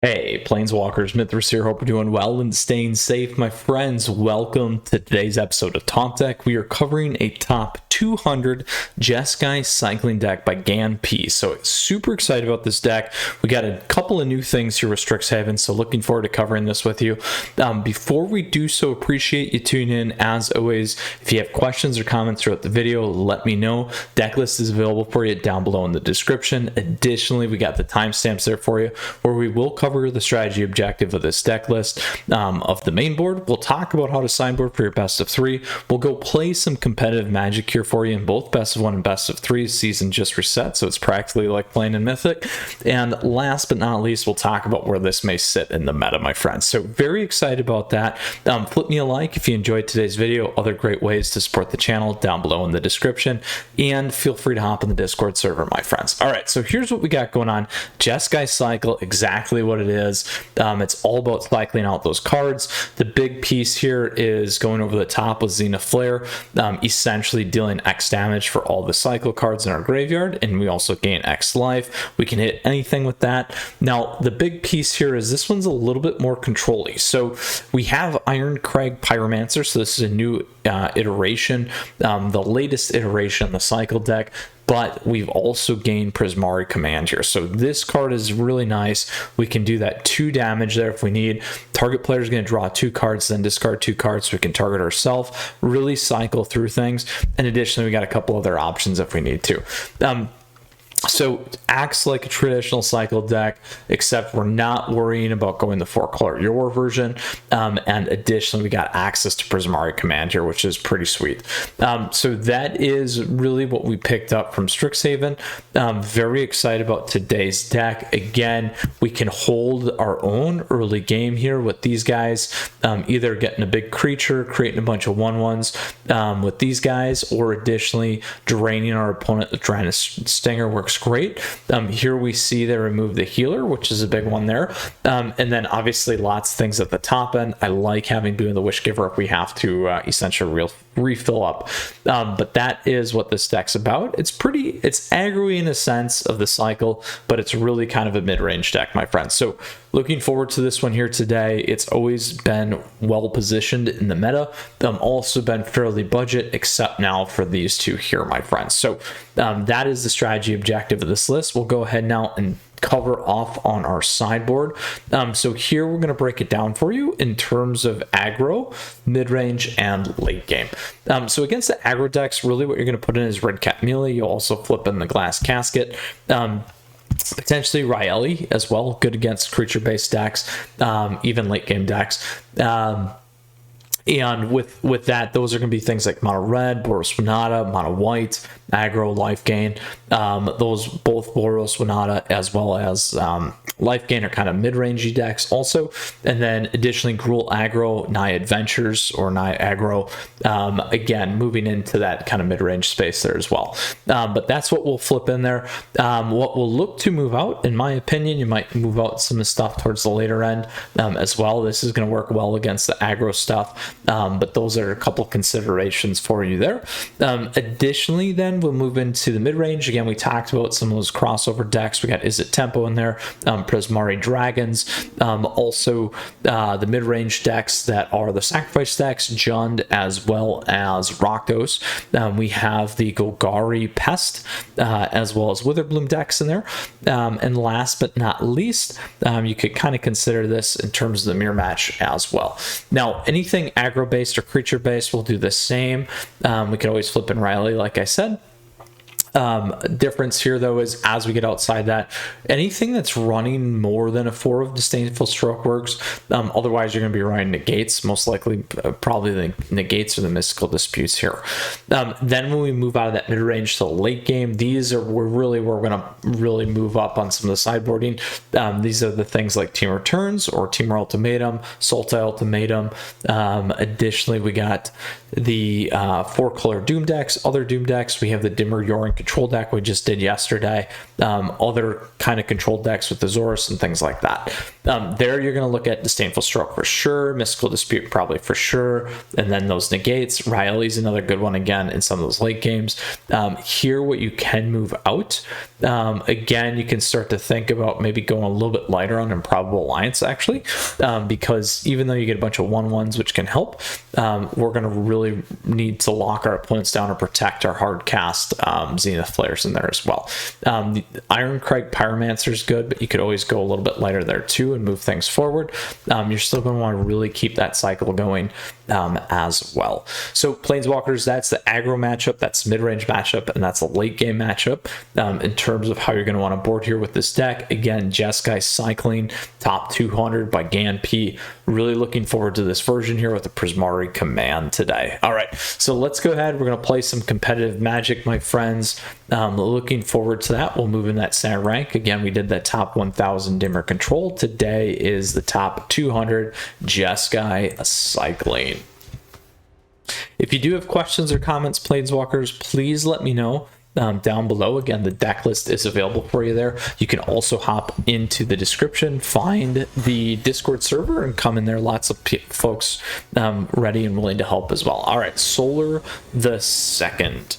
Hey, Planeswalkers, Mythras here. Hope you're doing well and staying safe. My friends, welcome to today's episode of Top Deck. We are covering a top 200 Jeskai Cycling deck by Gan P. So super excited about this deck. We got a couple of new things here with Strixhaven, so looking forward to covering this with you. Before we do so, appreciate you tuning in. As always, if you have questions or comments throughout the video, let me know. Deck list is available for you down below in the description. Additionally, we got the timestamps there for you, where we will cover the strategy objective of this deck list of the main board. We'll talk about how to sideboard for your best of three. We'll go play some competitive Magic here for you in both best of one and best of three. Season just reset, so it's practically like playing in Mythic. And last but not least, we'll talk about where this may sit in the meta, my friends. So very excited about that. Flip me a like if you enjoyed today's video. Other great ways to support the channel down below in the description, and feel free to hop in the Discord server, my friends. All right, so here's what we got going on. Jeskai Cycle, exactly what it is. It's all about cycling out those cards. The big piece here is going over the top with Zenith Flare, essentially dealing X damage for all the cycle cards in our graveyard, and we also gain X life. We can hit anything with that. Now, the big piece here is this one's a little bit more control-y. So we have Ironcrag Pyromancer, so this is a new iteration, the latest iteration in the cycle deck. But we've also gained Prismari Command here. So this card is really nice. We can do that 2 damage there if we need. Target player is going to draw 2 cards, then discard 2 cards so we can target ourselves. Really cycle through things. And additionally, we got a couple other options if we need to. So acts like a traditional cycle deck, except we're not worrying about going the 4-color Your version. And additionally, we got access to Prismari Command here, which is pretty sweet. So that is really what we picked up from Strixhaven. Very excited about today's deck. Again, we can hold our own early game here with these guys, either getting a big creature, creating a bunch of 1/1s with these guys, or additionally draining our opponent with Drana Stinger works great. Here we see they remove the healer, which is a big one there, and then obviously lots of things at the top end. I like having doing the wish giver if we have to essentially refill up, but that is what this deck's about. It's aggro in a sense of the cycle, but it's really kind of a mid-range deck, my friends. So looking forward to this one here today. It's always been well positioned in the meta, also been fairly budget, except now for these two here, my friends. So that is the strategy objective of this list. We'll go ahead now and cover off on our sideboard. So here we're going to break it down for you in terms of aggro, mid-range, and late game. So against the aggro decks, really what you're going to put in is Red Cat Melee. You'll also flip in the Glass Casket. Potentially Raeli as well, good against creature-based decks, even late game decks. And with that, those are going to be things like mono red, Boros Winata, mono white, aggro, life gain. Those both Boros Winata as well as life gain are kind of mid-rangey decks also. And then additionally, Gruul aggro, Naya Adventures or Naya aggro, again, moving into that kind of mid-range space there as well. But that's what we'll flip in there. What we'll look to move out, in my opinion, you might move out some of the stuff towards the later end as well. This is going to work well against the aggro stuff. But those are a couple considerations for you there. Additionally, then we'll move into the mid-range. Again, we talked about some of those crossover decks. We got Is It Tempo in there, Prismari Dragons, also the mid-range decks that are the sacrifice decks, Jund as well as Rakdos. We have the Golgari Pest as well as Witherbloom decks in there. And last but not least, you could kind of consider this in terms of the mirror match as well. Now, anything aggro based or creature based will do the same. We can always flip in Riley, like I said. Difference here though is as we get outside that, anything that's running more than a 4 of Disdainful Stroke works. Otherwise you're going to be running negates, most likely probably the negates or the Mystical Disputes here. Then when we move out of that mid-range to the late game, these are we're going to really move up on some of the sideboarding. These are the things like Team Returns or Teamer Ultimatum, Sultai Ultimatum. Additionally, we got the 4-color Doom decks, other Doom decks. We have the Dimmer Yorin control deck we just did yesterday, other kind of control decks with the Azorius and things like that. There you're going to look at Disdainful Stroke for sure, Mystical Dispute probably for sure, and then those negates. Raeli's another good one again in some of those late games. Here what you can move out, again you can start to think about maybe going a little bit lighter on Improbable Alliance actually, because even though you get a bunch of 1/1s which can help, we're going to really need to lock our opponents down or protect our hard cast Zenith Flares in there as well. The Ironcrag Pyromancer is good, but you could always go a little bit lighter there too and move things forward. You're still going to want to really keep that cycle going as well. So Planeswalkers, that's the aggro matchup, that's mid-range matchup, and that's a late game matchup. In terms of how you're going to want to board here with this deck, again, Jeskai Cycling, top 200 by GAN-P. Really looking forward to this version here with the Prismari command today. All right, so let's go ahead. We're going to play some competitive Magic, my friends. Looking forward to that. We'll move in that center rank. Again, we did that top 1000 Dimmer Control. Today is the top 200 Jeskai Cycling. If you do have questions or comments, Planeswalkers, please let me know down below. Again, the deck list is available for you there. You can also hop into the description, find the Discord server, and come in there. Lots of folks ready and willing to help as well. All right, Solar the Second.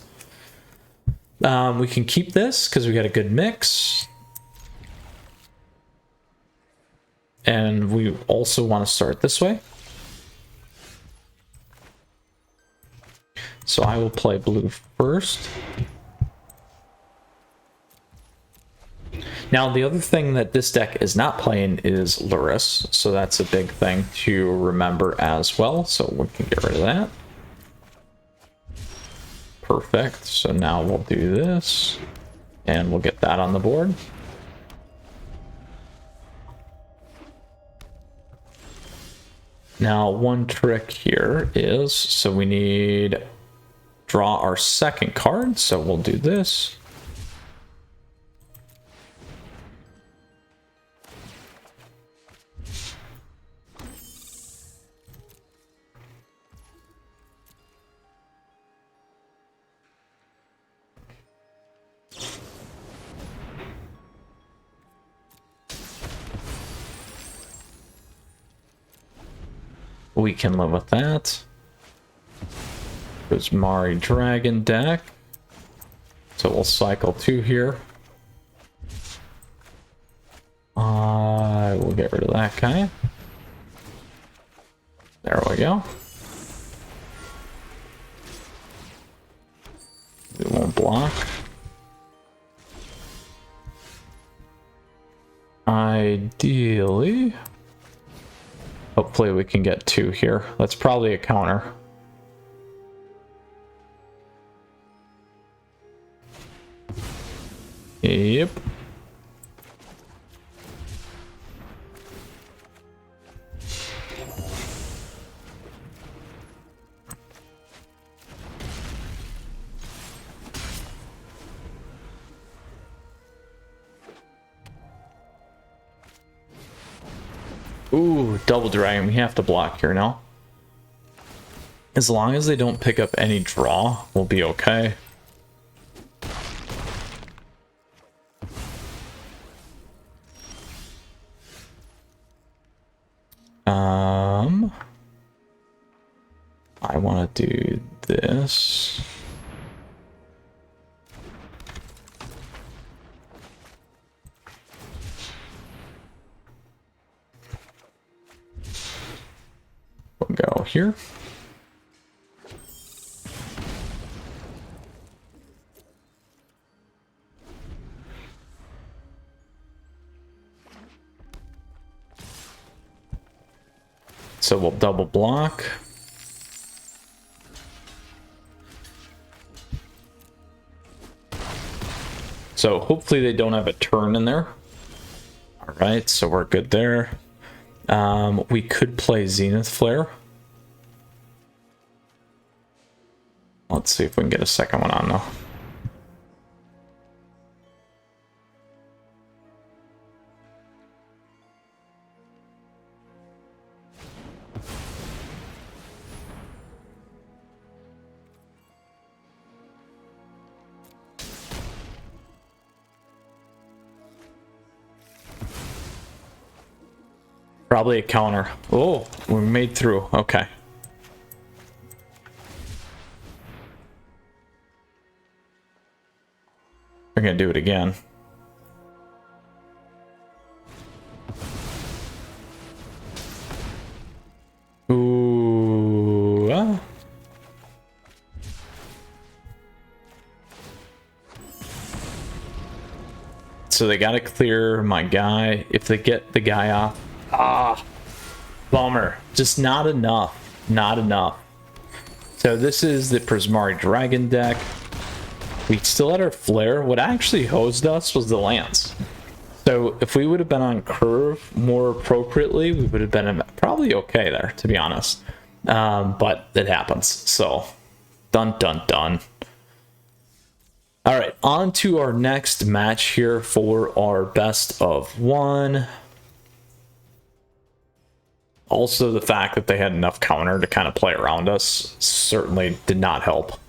We can keep this because we got a good mix. And we also want to start this way. So I will play blue first. Now, the other thing that this deck is not playing is Lurrus, so that's a big thing to remember as well. So we can get rid of that. Perfect. So now we'll do this, and we'll get that on the board. Now, one trick here is, so we need draw our second card, so we'll do this. We can live with that. Prismari Dragon deck. So we'll cycle 2 here. We'll get rid of that guy. There we go. We won't block. Ideally, hopefully we can get 2 here. That's probably a counter. Yep. Ooh, double dragon. We have to block here now. As long as they don't pick up any draw, we'll be okay. I want to do this. We'll go here. So we'll double block. So hopefully they don't have a turn in there. All right, so we're good there. We could play Zenith Flare. Let's see if we can get a second one on though. Probably a counter. Oh, we made through. Okay. We're gonna do it again. Ooh. So they gotta clear my guy. If they get the guy off. Ah. Bummer. Just not enough. Not enough. So this is the Prismari Dragon deck. We still had our Flare. What actually hosed us was the lands. So if we would have been on curve more appropriately, we would have been probably okay there, to be honest. But it happens. So, dun dun dun. All right, on to our next match here for our best of one. Also, the fact that they had enough counter to kind of play around us certainly did not help.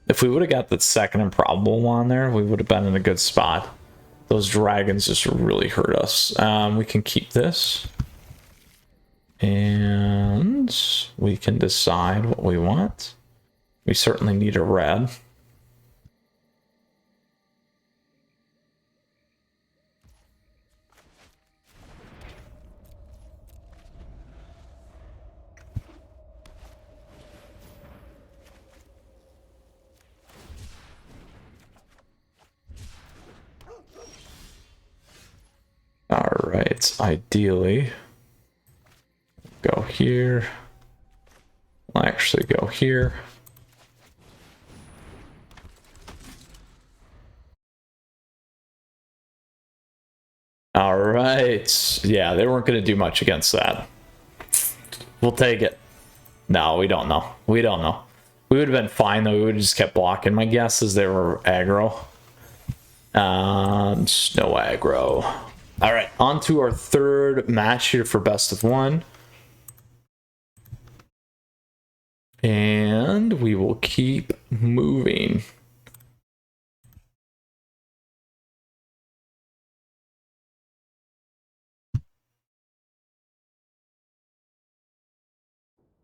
If we would have got the second improbable one there, we would have been in a good spot. Those dragons just really hurt us. We can keep this. And we can decide what we want. We certainly need a red. All right, ideally, go here. I'll actually go here. All right. Yeah, they weren't going to do much against that. We'll take it. No, we don't know. We don't know. We would have been fine, though. We would have just kept blocking. My guess is they were aggro. No aggro. All right, on to our third match here for best of one. And we will keep moving.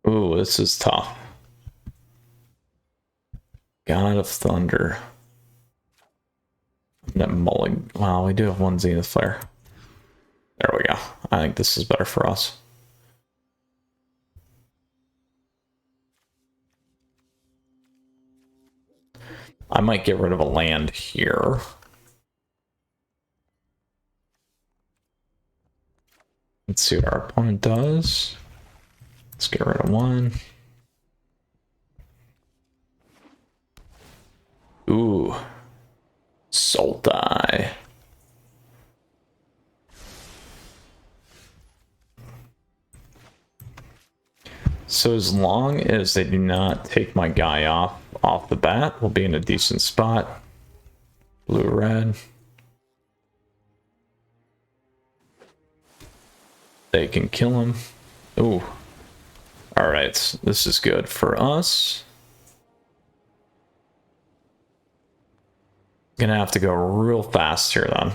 Ooh, this is tough. God of Thunder. Wow, we do have one Zenith Flare. There we go. I think this is better for us. I might get rid of a land here. Let's see what our opponent does. Let's get rid of one. Ooh. Sultai. So as long as they do not take my guy off the bat, we'll be in a decent spot. Blue, red. They can kill him. Ooh. All right, this is good for us. Gonna have to go real fast here then.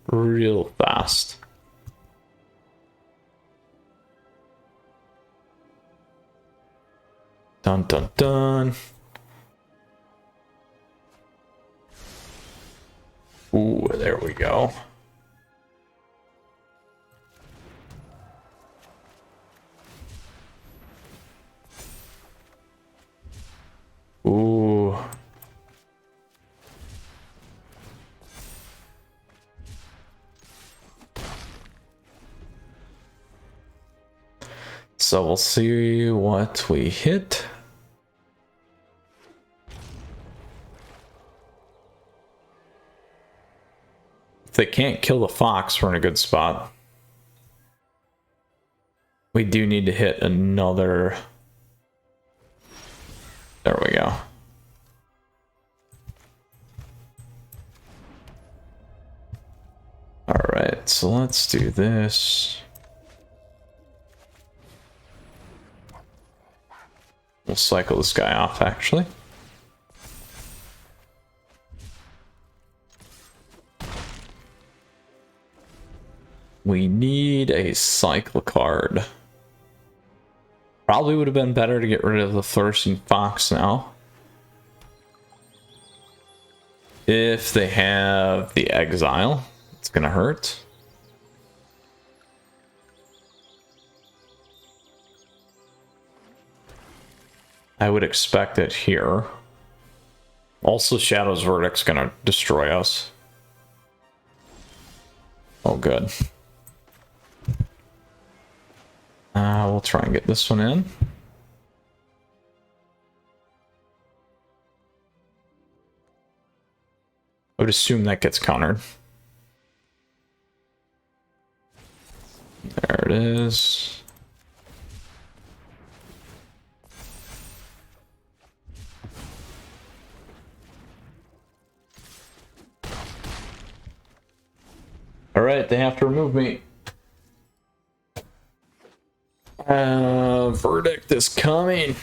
Real fast. Dun dun dun. Ooh, there we go. Ooh. So we'll see what we hit. If they can't kill the fox, we're in a good spot. We do need to hit another. There we go. All right, so let's do this. We'll cycle this guy off, actually. We need a cycle card. Probably would have been better to get rid of the Flourishing Fox now. If they have the Exile, it's gonna hurt. I would expect it here. Also, Shadow's Verdict's gonna destroy us. Oh, good. We'll try and get this one in. I would assume that gets countered. There it is. All right, they have to remove me. Verdict is coming.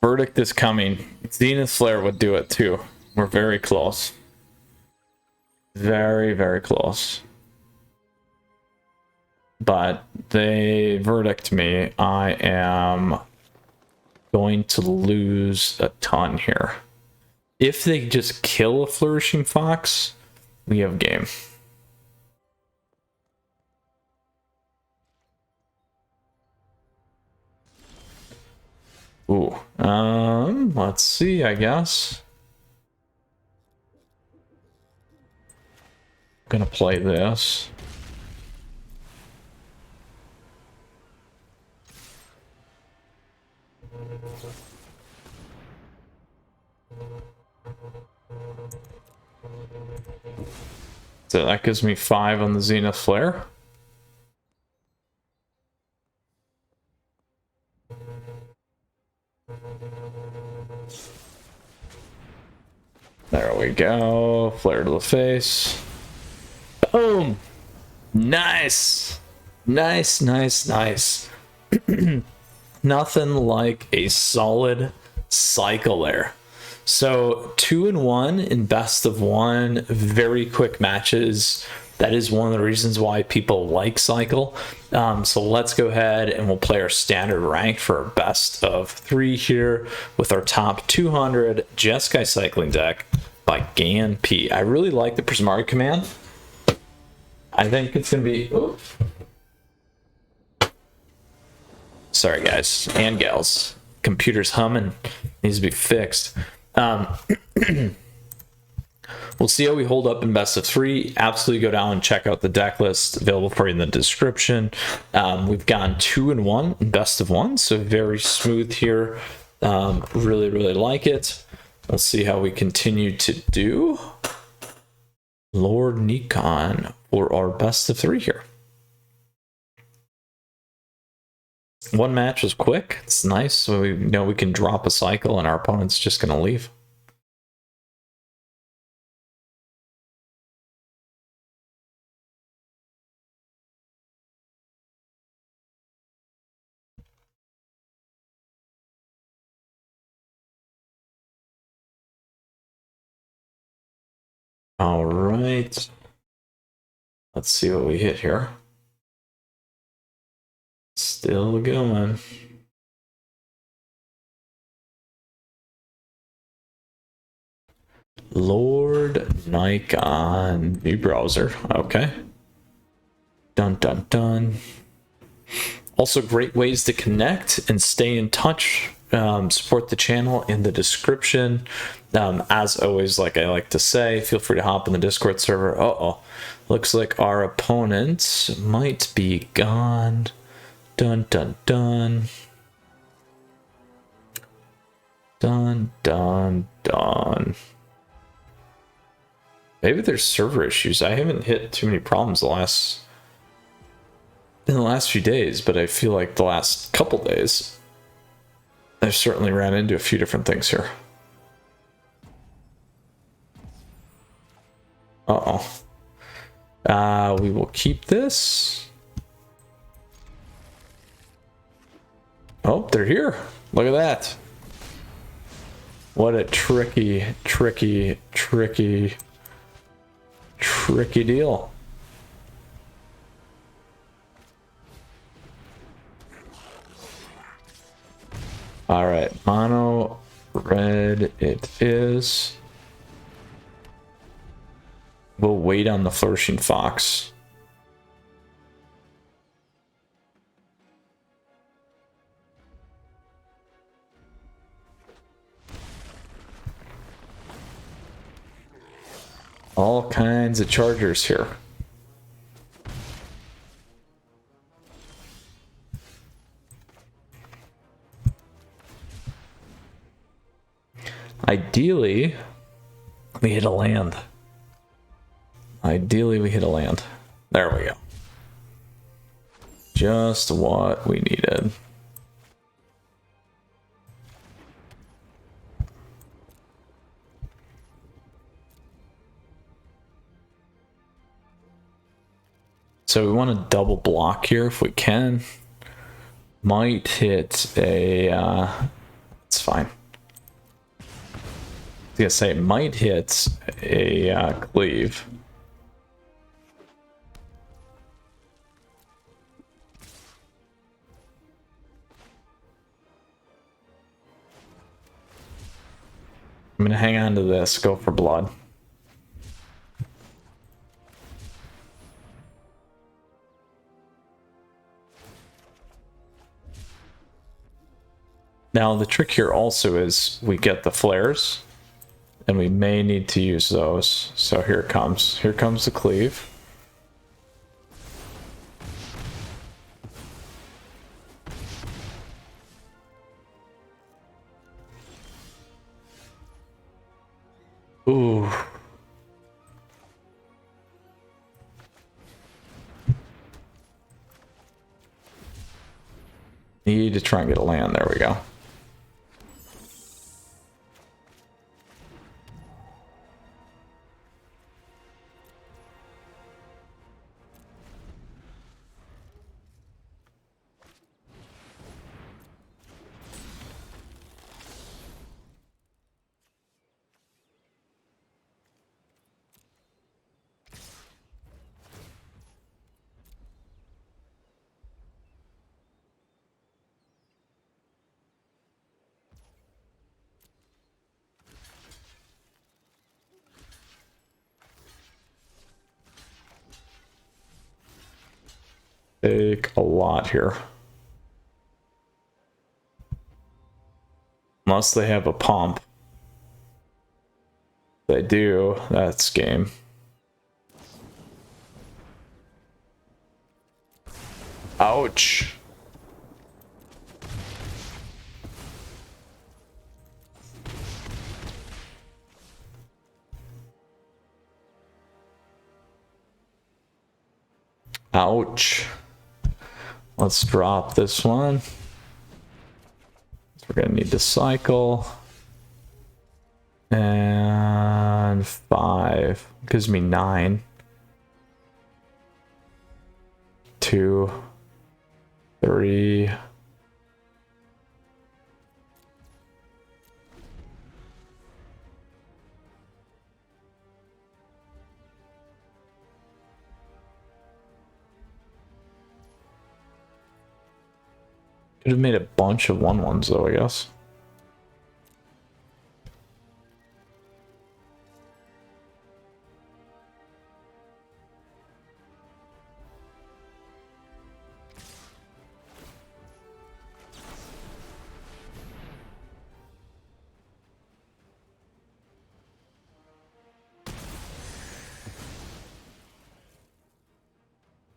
Verdict is coming. Zenith Flare would do it too. We're very close. Very, very close. But they verdict me. I am going to lose a ton here. If they just kill a Flourishing Fox, we have game. Ooh, let's see, I guess. I'm gonna play this. So that gives me 5 on the Zenith Flare. There we go. Flare to the face. Boom! Nice! Nice, nice, nice. Nothing like a solid cycle there. So 2-1 in best of 1, very quick matches. That is one of the reasons why people like cycle. So let's go ahead and we'll play our standard rank for our best of 3 here with our top 200 Jeskai Cycling deck by Gan P. I really like the Prismari command. I think it's going to be... Oops. Sorry guys and gals. Computer's humming. Needs to be fixed. We'll see how we hold up in best of 3. Absolutely go down and check out the deck list available for you in the description. We've gone 2-1 in best of 1, so very smooth here. Really, really like it. We'll see how we continue to do. Lord Nikon for our best of 3 here. One match was quick. It's nice, so we know we can drop a cycle and our opponent's just going to leave. All right. Let's see what we hit here. Still going. Lord Nikon. New browser. Okay. Dun dun dun. Also, great ways to connect and stay in touch. Support the channel in the description. As always, like I like to say, feel free to hop in the Discord server. Uh-oh. Looks like our opponent might be gone. Dun dun dun. Dun dun dun. Maybe there's server issues. I haven't hit too many problems in the last few days, but I feel like the last couple days I've certainly ran into a few different things here. Uh-oh. We will keep this. Oh, they're here. Look at that. What a tricky deal. All right, mono red it is. We'll wait on the Flourishing Fox. All kinds of chargers here. Ideally, we hit a land. Ideally, we hit a land. There we go. Just what we needed. So we want to double block here if we can. Might hit a... it's fine. I was gonna say it might hit a cleave. I'm gonna hang on to this, go for blood. Now the trick here also is we get the flares, and we may need to use those. So here it comes. Here comes the cleave. Ooh. Need to try and get a land. There we go. Take a lot here. Unless they have a pump. If they do, that's game. Ouch. Ouch. Let's drop this one. We're gonna need to cycle. And 5 gives me 9. 2, 3. Could have made a bunch of 1/1s though, I guess.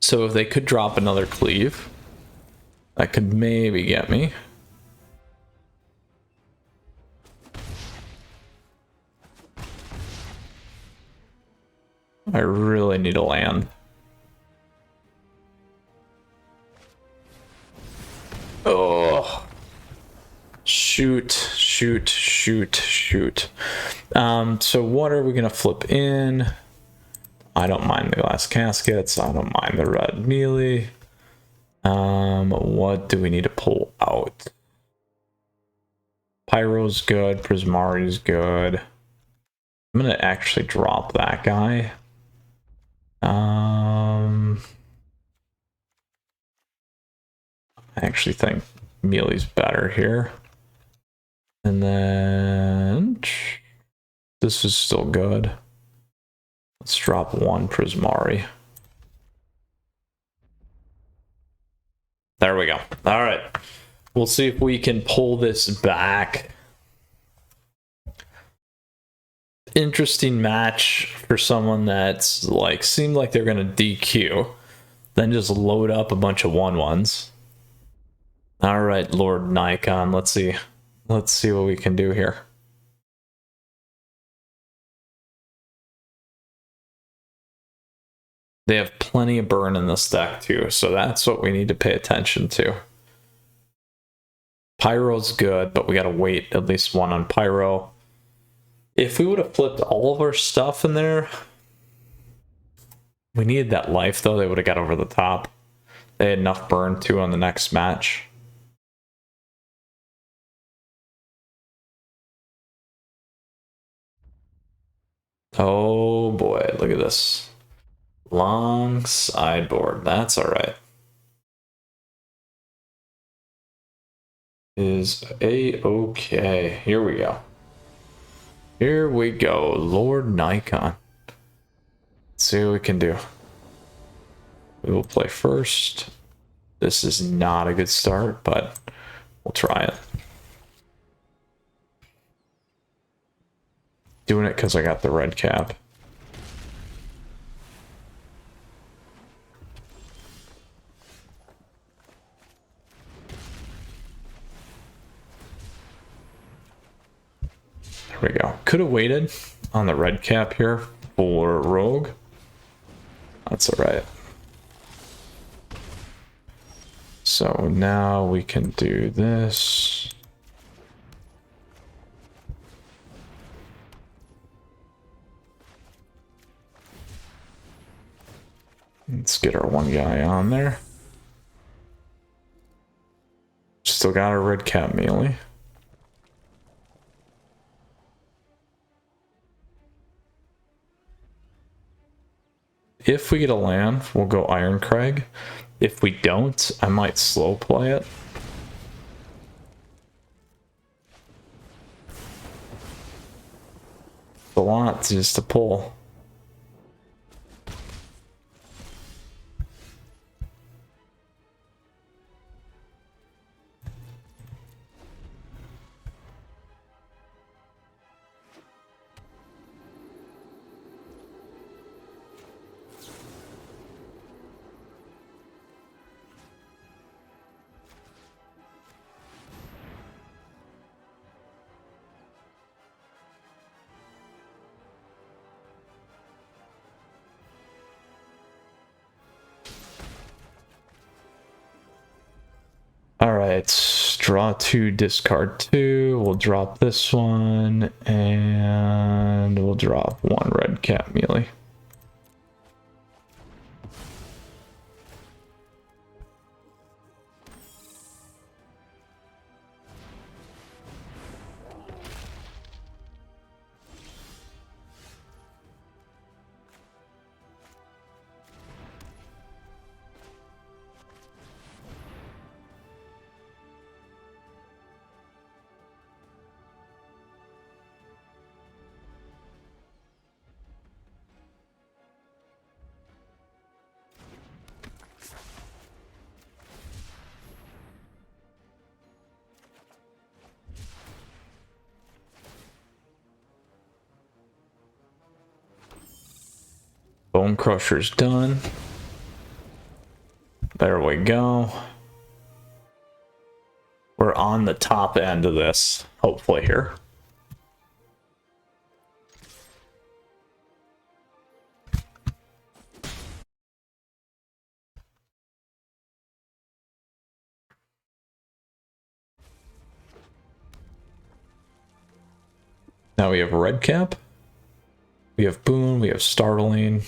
So if they could drop another cleave, that could maybe get me. I really need a land. Oh. Shoot, shoot, shoot, shoot. So what are we gonna flip in? I don't mind the glass caskets. I don't mind the red melee. What do we need to pull out? Pyro's good. Prismari's good. I'm gonna actually drop that guy. I actually think melee's better here. And then this is still good. Let's drop one Prismari. There we go. All right. We'll see if we can pull this back. Interesting match for someone that's like seemed like they're gonna DQ, then just load up a bunch of 1/1s. All right, Lord Nikon. Let's see what we can do here. They have plenty of burn in this deck too, so that's what we need to pay attention to. Pyro's good, but we gotta wait at least one on Pyro. If we would have flipped all of our stuff in there, we needed that life though, they would have got over the top. They had enough burn too on the next match. Oh boy, look at this. Long sideboard, that's alright. Is a-okay. Here we go. Here we go, Lord Nikon. Let's see what we can do. We will play first. This is not a good start, but we'll try it. Doing it because I got the red cap. There we go. Could have waited on the red cap here for Rogue. That's all right. So now we can do this. Let's get our one guy on there. Still got our red cap melee. If we get a land, we'll go Iron Crag. If we don't, I might slow play it. A lot just to pull. Alright, draw 2, discard 2. We'll drop this one, and we'll drop 1 red cap melee. Bone Crusher's done. There we go. We're on the top end of this, hopefully here. Now we have red cap. We have Boon, we have Startling.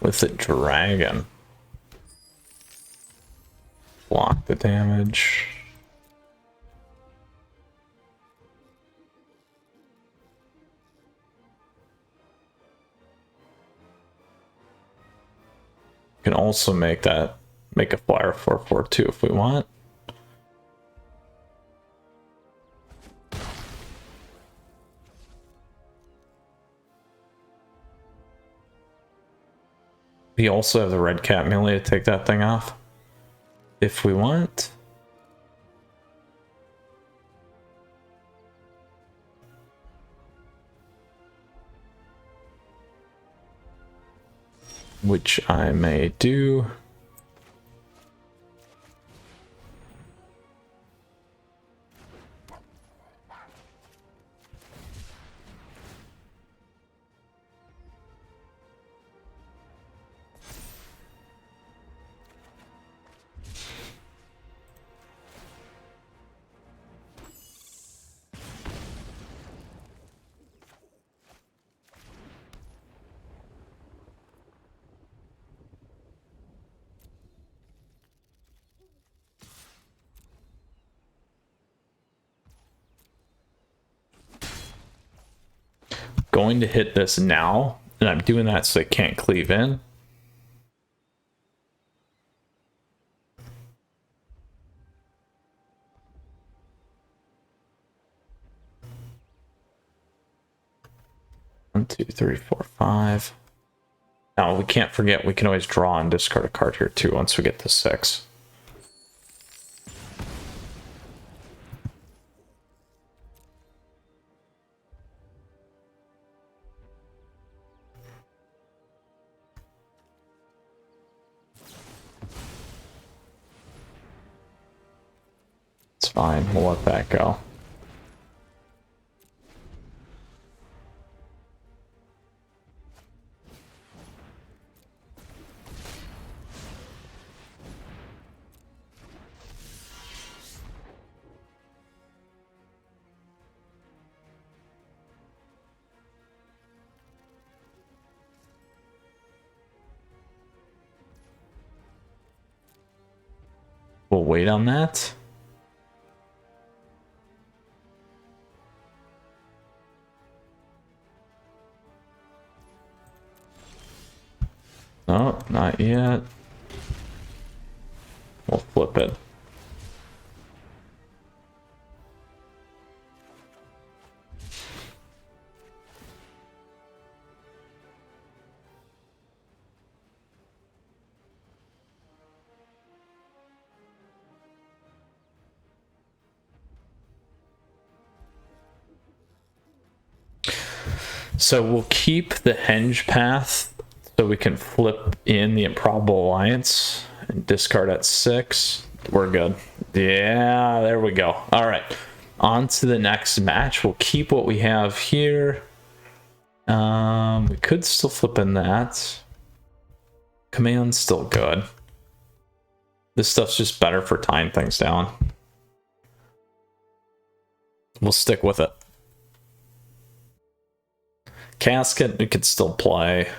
With the dragon. Block the damage. We can also make a flyer 4/4 too if we want. We also have the red cat melee to take that thing off if we want. Which I may do. Going to hit this now, and I'm doing that so it can't cleave in. One, two, three, four, five. Now we can't forget we can always draw and discard a card here too once we get to 6. It's fine, we'll let that go. We'll wait on that. No, not yet. We'll flip it. So we'll keep the henge path so we can flip in the Improbable Alliance and discard at 6. We're good. Yeah, there we go. All right, on to the next match. We'll keep what we have here. We could still flip in that. Command's still good. This stuff's just better for tying things down. We'll stick with it. Casket, we could still play.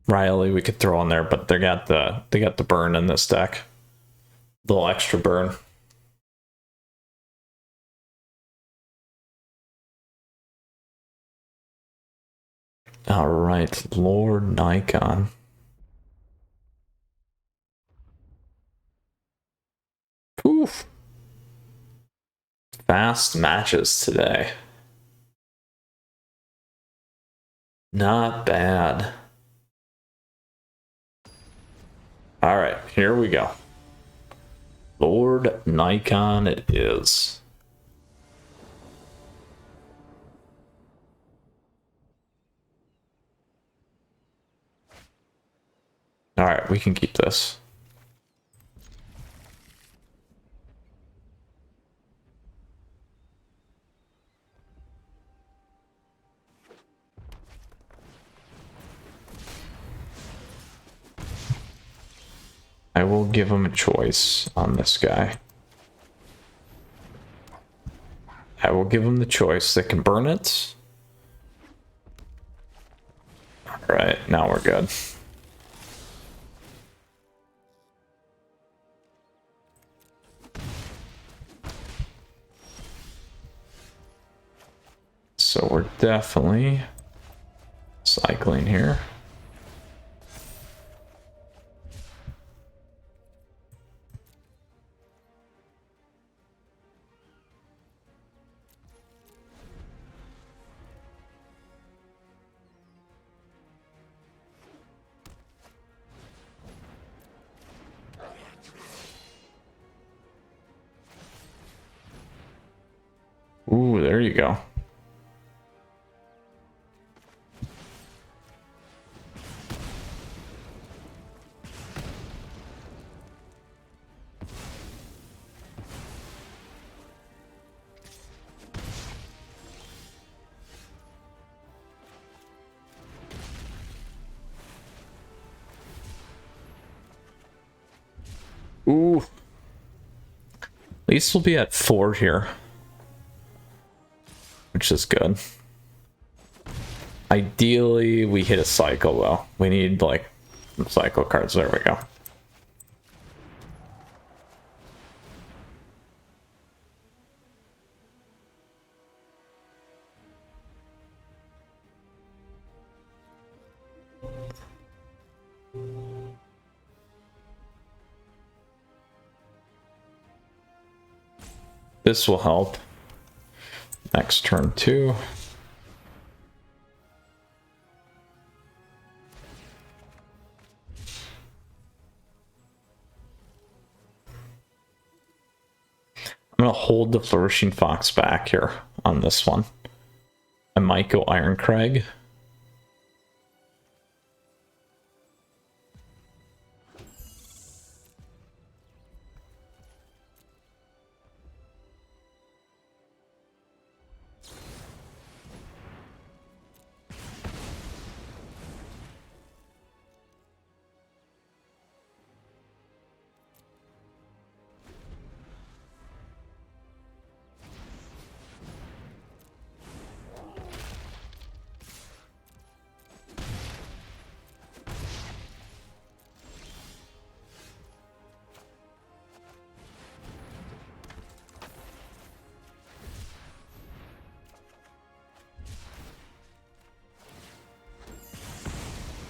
Riley, we could throw in there, but they got the burn in this deck. Little extra burn. All right, Lord Nikon. Oof. Fast matches today. Not bad. All right, here we go. Lord Nikon it is. All right, we can keep this. I will give him a choice on this guy. I will give him the choice. They can burn it. All right, now we're good. So we're definitely cycling here. Ooh, there you go. Ooh. At least we'll be at 4 here, which is good. Ideally, we hit a cycle, though. We need, like, cycle cards. There we go. This will help. Next turn, too. I'm going to hold the Flourishing Fox back here on this one. I might go Iron Crag.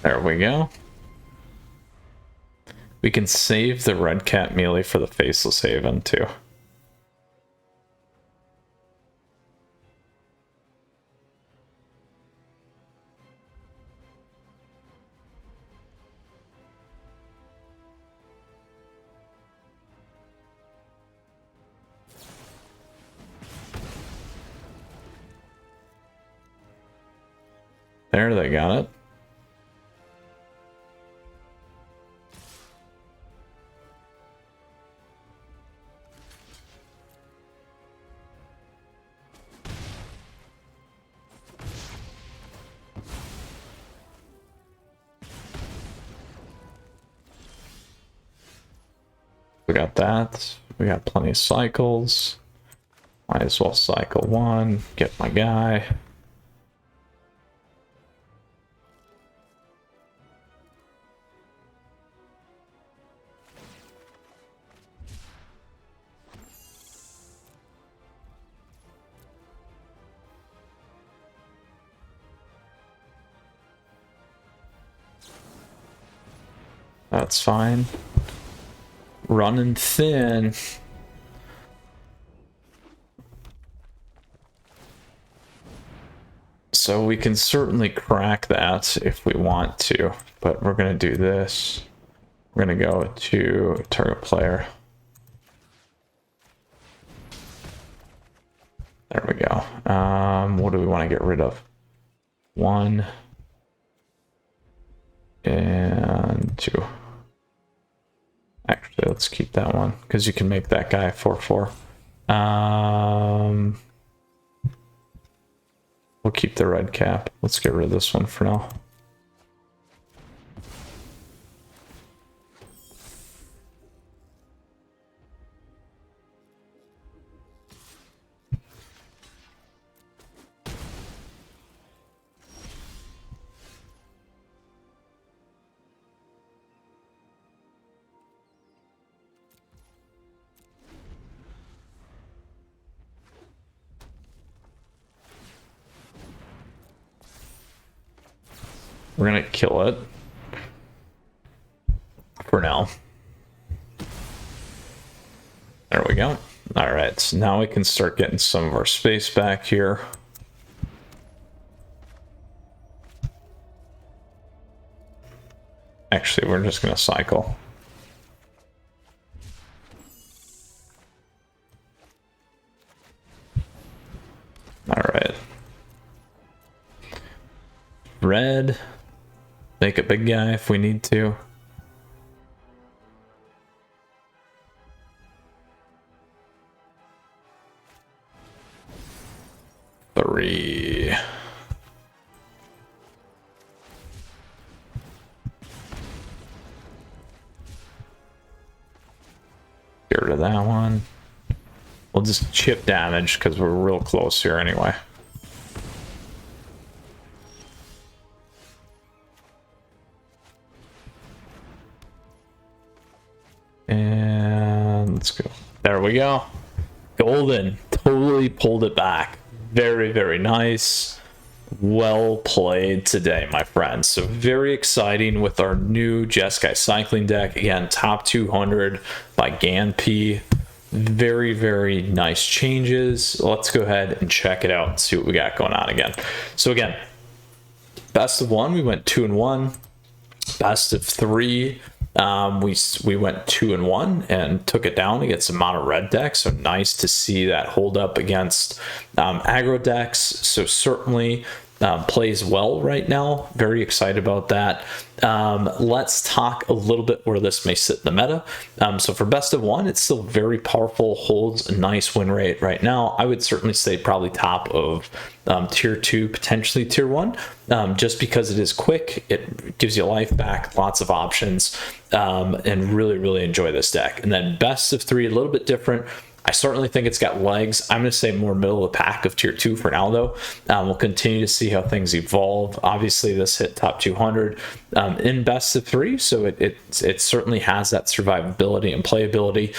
There we go. We can save the red cat melee for the Faceless Haven too. There, they got it. We got that. We got plenty of cycles. Might as well cycle one, get my guy. That's fine. Running thin. So we can certainly crack that if we want to, but we're going to do this. We're going to go to target player. There we go. What do we want to get rid of? 1 and 2. Actually, let's keep that one because you can make that guy 4/4. We'll keep the red cap. Let's get rid of this one for now. We're gonna kill it for now. There we go. All right, so now we can start getting some of our space back here. Actually, we're just gonna cycle. red. Make a big guy if we need to. Three. Get rid of that one. We'll just chip damage because we're real close here anyway. And let's go. There we go. Golden. Totally pulled it back. Very, very nice. Well played today, my friends. So very exciting with our new Jeskai Cycling deck. Again, top 200 by GANP. Very, very nice changes. Let's go ahead and check it out and see what we got going on again. So again, best of 1, we went 2-1. Best of 3, we went 2-1 and took it down against a mono red deck. So nice to see that hold up against aggro decks. So certainly plays well right now. Very excited about that. Let's talk a little bit where this may sit in the meta. So for best of 1, it's still very powerful, holds a nice win rate right now. I would certainly say probably top of tier 2, potentially tier 1, just because it is quick. It gives you life back, lots of options, and really, really enjoy this deck. And then best of 3, a little bit different. I certainly think it's got legs. I'm going to say more middle of the pack of tier 2 for now, though. We'll continue to see how things evolve. Obviously, this hit top 200 in best of 3, so it certainly has that survivability and playability.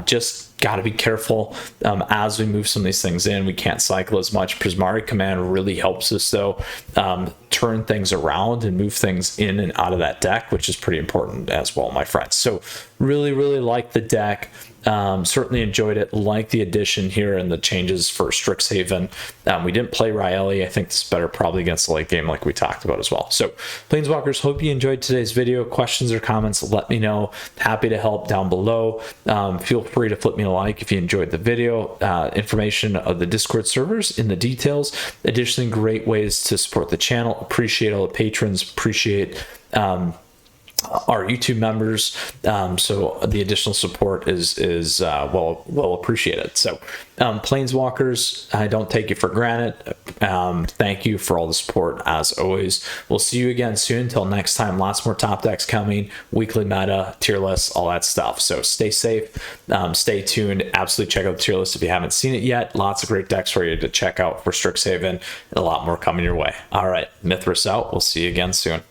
Just got to be careful as we move some of these things in. We can't cycle as much. Prismari command really helps us, though, turn things around and move things in and out of that deck, which is pretty important as well, my friends. So really, really like the deck. Certainly enjoyed it. Like the addition here and the changes for Strixhaven. We didn't play Raeli. I think this is better probably against the late game like we talked about as well. So Planeswalkers, hope you enjoyed today's video. Questions or comments, let me know. Happy to help down below. Feel free to flip me a like if you enjoyed the video. Information of the Discord servers in the details. Additionally, great ways to support the channel. Appreciate all the patrons. Appreciate our YouTube members, so the additional support is well appreciated. So Planeswalkers, I don't take you for granted. Thank you for all the support as always. We'll see you again soon. Until next time, lots more top decks coming, weekly meta, tier lists, all that stuff. So stay safe, stay tuned. Absolutely check out the tier list if you haven't seen it yet. Lots of great decks for you to check out for Strixhaven, and a lot more coming your way. All right, Mythras out. We'll see you again soon.